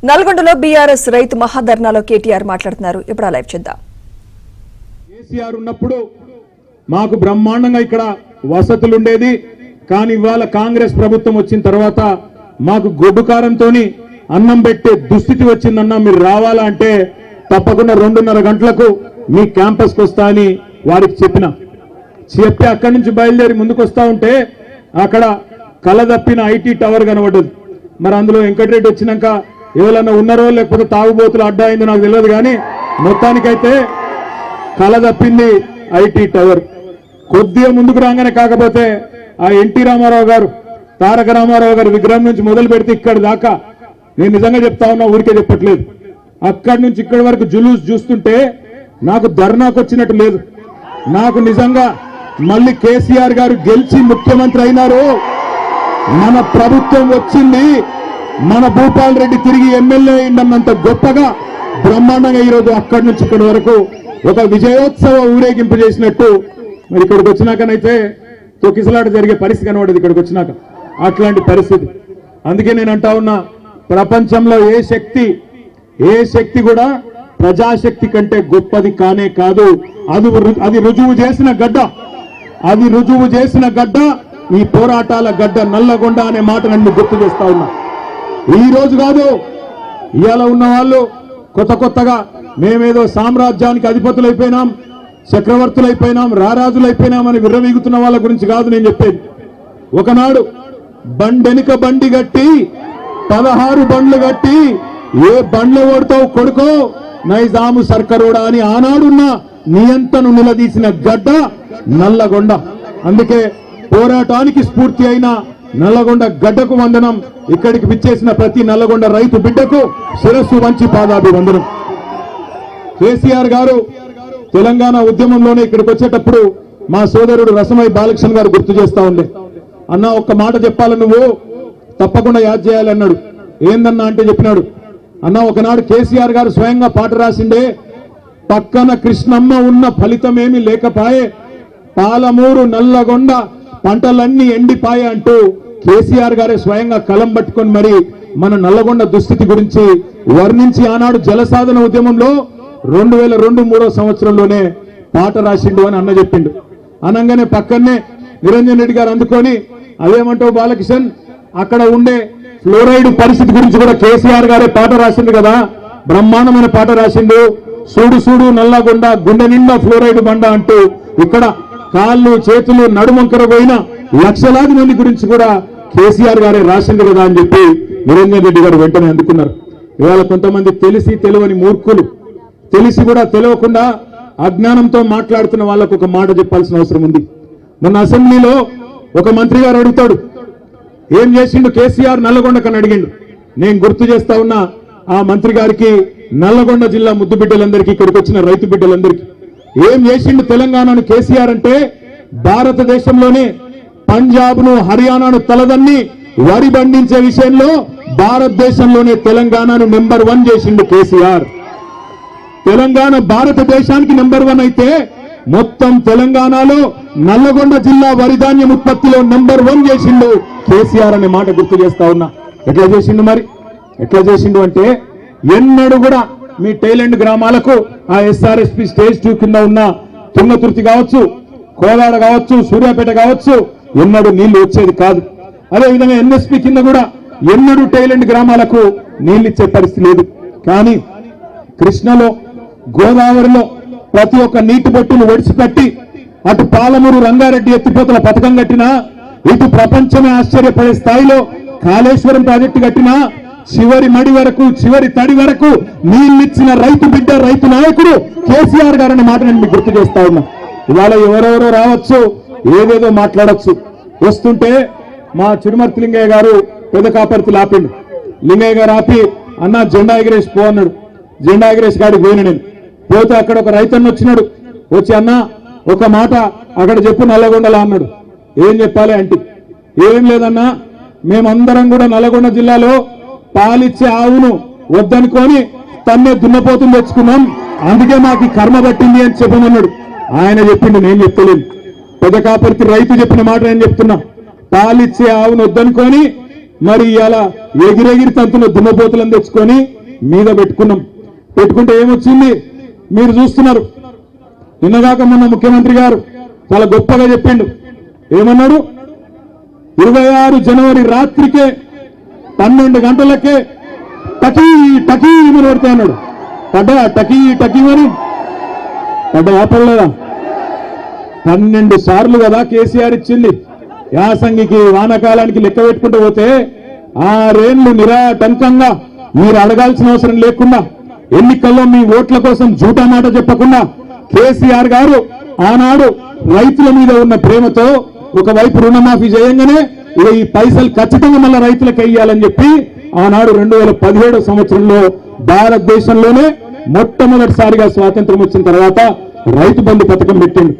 నల్గొండలో బీఆర్ఎస్ రైతు మహాధర్నాలో కేటీఆర్ మాట్లాడుతున్నారు. ఇప్పుడు లైవ్ చూద్దాం. కేసీఆర్ ఉన్నప్పుడు మాకు బ్రహ్మాండంగా ఇక్కడ వసతులు ఉండేది. కానీ ఇవాళ కాంగ్రెస్ ప్రభుత్వం వచ్చిన తర్వాత మాకు గొడ్డుకారంతోని అన్నం పెట్టే దుస్థితి వచ్చిందన్నా మీరు రావాలా అంటే తప్పకుండా 2:30 గంటలకు మీ క్యాంపస్కి వస్తా అని వారికి చెప్పి అక్కడి నుంచి బయలుదేరి ముందుకు వస్తా ఉంటే అక్కడ కలదప్పిన ఐటీ టవర్ కనబడ్డది. మరి అందులో వెంకటరెడ్డి వచ్చినాక ఎవరన్నా ఉన్నారో లేకపోతే తాగుబోతులు అడ్డా అయిందో నాకు తెలియదు. కానీ మొత్తానికైతే కలదప్పింది ఐటీ టవర్. కొద్దిగా ముందుకు రాగానే కాకపోతే ఆ ఎన్టీ రామారావు గారు, తారక రామారావు గారు విగ్రహం నుంచి మొదలు పెడితే ఇక్కడి దాకా, నేను నిజంగా చెప్తా ఉన్నా, ఊరికే చెప్పట్లేదు, అక్కడి నుంచి ఇక్కడి వరకు జులూస్ చూస్తుంటే నాకు ధర్నాకు వచ్చినట్టు లేదు. నాకు నిజంగా మళ్ళీ కేసీఆర్ గారు గెలిచి ముఖ్యమంత్రి అయినారు, మన ప్రభుత్వం వచ్చింది, మన భూపాల్ రెడ్డి తిరిగి ఎమ్మెల్యే అయిందన్నంత గొప్పగా బ్రహ్మాండంగా ఈరోజు అక్కడి నుంచి ఇక్కడి వరకు ఒక విజయోత్సవ ఊరేగింపు చేసినట్టు మరి ఇక్కడికి వచ్చినాకనైతే తొక్కిసలాట జరిగే పరిస్థితి కనబడేది. ఇక్కడికి వచ్చినాక అట్లాంటి పరిస్థితి. అందుకే నేను అంటా ఉన్నా, ప్రపంచంలో ఏ శక్తి కూడా ప్రజాశక్తి కంటే గొప్పది కానే కాదు. అది రుజువు చేసిన గడ్డ ఈ పోరాటాల గడ్డ నల్లగొండ అనే మాట నన్ను గుర్తు చేస్తా ఉన్నా. ఈ రోజు కాదు, ఇవాళ ఉన్న వాళ్ళు కొత్తగా మేమేదో సామ్రాజ్యానికి అధిపతులైపోయినాం, చక్రవర్తులైపోయినాం, రారాజులైపోయినాం అని విర్రవీగుతున్న వాళ్ళ గురించి కాదు నేను చెప్పేది. ఒకనాడు బండెనుక బండి గట్టి 16 బండ్లు గట్టి ఏ బండ్లు ఓడతావు కొడుకో నైజాము సర్కరోడా అని ఆనాడున్న నియంతను నిలదీసిన గడ్డ నల్లగొండ. అందుకే పోరాటానికి స్ఫూర్తి అయిన నల్లగొండ గడ్డకు వందనం. ఇక్కడికి విచ్చేసిన ప్రతి నల్లగొండ రైతు బిడ్డకు శిరస్సు వంచి పాదాభివందనం. కేసీఆర్ గారు తెలంగాణ ఉద్యమంలోనే ఇక్కడికి వచ్చేటప్పుడు మా సోదరుడు రసమై బాలకృష్ణ గారు గుర్తు చేస్తా ఉండే, అన్న ఒక్క మాట చెప్పాలి, నువ్వు తప్పకుండా యాద్ చేయాలన్నాడు. ఏందన్నా అంటే చెప్పినాడు, అన్న ఒకనాడు కేసీఆర్ గారు స్వయంగా పాట రాసిండే, పక్కన కృష్ణమ్మ ఉన్న ఫలితమేమి లేకపాయే, పాలమూరు నల్లగొండ పంటలన్నీ ఎండిపాయే అంటూ కేసీఆర్ గారే స్వయంగా కలం పట్టుకొని మరి మన నల్లగొండ దుస్థితి గురించి వర్ణించి ఆనాడు జలసాధన ఉద్యమంలో 2002-03 సంవత్సరంలోనే పాట రాసిండు అని అన్న చెప్పిండు. అనగానే పక్కనే నిరంజన్ రెడ్డి గారు అందుకొని, అదేమంటావు బాలకిషన్, అక్కడ ఉండే ఫ్లోరైడ్ పరిస్థితి గురించి కూడా కేసీఆర్ గారే పాట రాసిండు కదా, బ్రహ్మాండమైన పాట రాసిండు, సూడు నల్లగొండ గుండె నిండా ఫ్లోరైడ్ బండ అంటూ ఇక్కడ కాళ్ళు చేతులు నడుమంకర పోయిన లక్షలాది మంది గురించి కూడా కేసీఆర్ గారే రాసిండు కదా అని చెప్పి నిరంజన్ రెడ్డి గారు వెంటనే అందుకున్నారు. ఇవాళ కొంతమంది తెలిసి తెలియని మూర్ఖులు, తెలిసి కూడా తెలియకుండా అజ్ఞానంతో మాట్లాడుతున్న వాళ్ళకు ఒక మాట చెప్పాల్సిన అవసరం ఉంది. మొన్న అసెంబ్లీలో ఒక మంత్రి గారు అడుగుతాడు, ఏం చేసిండు కేసీఆర్ నల్లగొండకని అడిగిండు. నేను గుర్తు చేస్తా ఉన్నా ఆ మంత్రి గారికి, నల్లగొండ జిల్లా ముద్దు బిడ్డలందరికీ, ఇక్కడికి వచ్చిన రైతు బిడ్డలందరికీ, ఏం చేసిండు తెలంగాణను కేసీఆర్ అంటే, భారతదేశంలోనే పంజాబ్ను హర్యానాను తలదన్ని వరి పండించే విషయంలో భారతదేశంలోనే తెలంగాణను నెంబర్ 1 చేసిండు కేసీఆర్. తెలంగాణ భారతదేశానికి నెంబర్ 1 అయితే మొత్తం తెలంగాణలో నల్లగొండ జిల్లా వరి ధాన్యం ఉత్పత్తిలో నెంబర్ 1 చేసిండు కేసీఆర్ అనే మాట గుర్తు చేస్తా ఉన్నా. ఎట్లా చేసిండు అంటే ఎన్నడూ కూడా మీ టైలెండ్ గ్రామాలకు ఆ ఎస్ఆర్ఎస్పి స్టేజ్ 2 కింద ఉన్న తుంగతుర్తి కావచ్చు, కోదాడ కావచ్చు, సూర్యాపేట కావచ్చు, ఎన్నడూ నీళ్లు వచ్చేది కాదు. అదేవిధంగా ఎన్ఎస్పి కింద కూడా ఎన్నడూ టైలెండ్ గ్రామాలకు నీళ్లు ఇచ్చే పరిస్థితి లేదు. కానీ కృష్ణలో, గోదావరిలో ప్రతి ఒక్క నీటి బొట్టును ఒడిచిపెట్టి అటు పాలమూరు రంగారెడ్డి ఎత్తిపోతల పథకం కట్టినా, ఇటు ప్రపంచమే ఆశ్చర్యపడే స్థాయిలో కాళేశ్వరం ప్రాజెక్టు కట్టినా, చివరి మడి వరకు, చివరి తడి వరకు నీళ్ళిచ్చిన రైతు బిడ్డ, రైతు నాయకుడు కేసీఆర్ గారు అనే మాట నేను మీకు గుర్తు చేస్తా ఉన్నా. ఇవాళ ఎవరెవరో రావచ్చు, ఏదేదో మాట్లాడచ్చు. వస్తుంటే మా చిరుమర్తి లింగయ్య గారు పెద్ద కాపర్తి ఆపిండు. లింగయ్య గారు ఆపి, అన్న జెండా ఎగిరేసి పో అన్నాడు. జెండా ఎగిరేసి గాడికి పోయిన నేను పోతే అక్కడ ఒక రైతన్న వచ్చినాడు. వచ్చి, అన్న ఒక మాట అక్కడ చెప్పు నల్లగొండలా అన్నాడు. ఏం చెప్పాలి అంటే, ఏం లేదన్నా, మేమందరం కూడా నల్లగొండ జిల్లాలో పాలిచ్చే ఆవును వద్దనుకొని తన్నే దున్నపోతులు తెచ్చుకున్నాం, అందుకే మాకు కర్మ పట్టింది అని చెప్పమన్నాడు. ఆయన చెప్పిండు, నేను చెప్తలేను. పెద్ద కాపర్తి రైతు చెప్పిన మాట నేను చెప్తున్నా. పాలిచ్చే ఆవును వద్దనుకొని మరి ఇలా ఎగిరెగిరి తంతున్న దుమ్మపోతులను తెచ్చుకొని మీద పెట్టుకున్నాం. పెట్టుకుంటే ఏమొచ్చింది మీరు చూస్తున్నారు. నిన్నగాక మొన్న ముఖ్యమంత్రి గారు చాలా గొప్పగా చెప్పిండు. ఏమన్నాడు? 26 జనవరి రాత్రికే 12 గంటలకే టకీ టకీ అని పడితే అన్నాడు. పడ్డా టకీ టకీ అని పడ్డా ఆపడలేదా? 12 సార్లు కదా కేసీఆర్ ఇచ్చింది. యాసంగికి వానకాలానికి లెక్క పెట్టుకుంటూ పోతే 6 ఏళ్లు నిరాటంకంగా మీరు అడగాల్సిన అవసరం లేకుండా ఎన్నికల్లో మీ ఓట్ల కోసం జూటా మాట చెప్పకుండా కేసీఆర్ గారు ఆనాడు రైతుల మీద ఉన్న ప్రేమతో ఒకవైపు రుణమాఫీ చేయంగానే ఈ పైసలు ఖచ్చితంగా మళ్ళీ రైతులకు వేయాలని చెప్పి ఆనాడు 2017 సంవత్సరంలో భారతదేశంలోనే మొట్టమొదటిసారిగా స్వాతంత్రం వచ్చిన తర్వాత రైతు బంధు పథకం పెట్టిండు.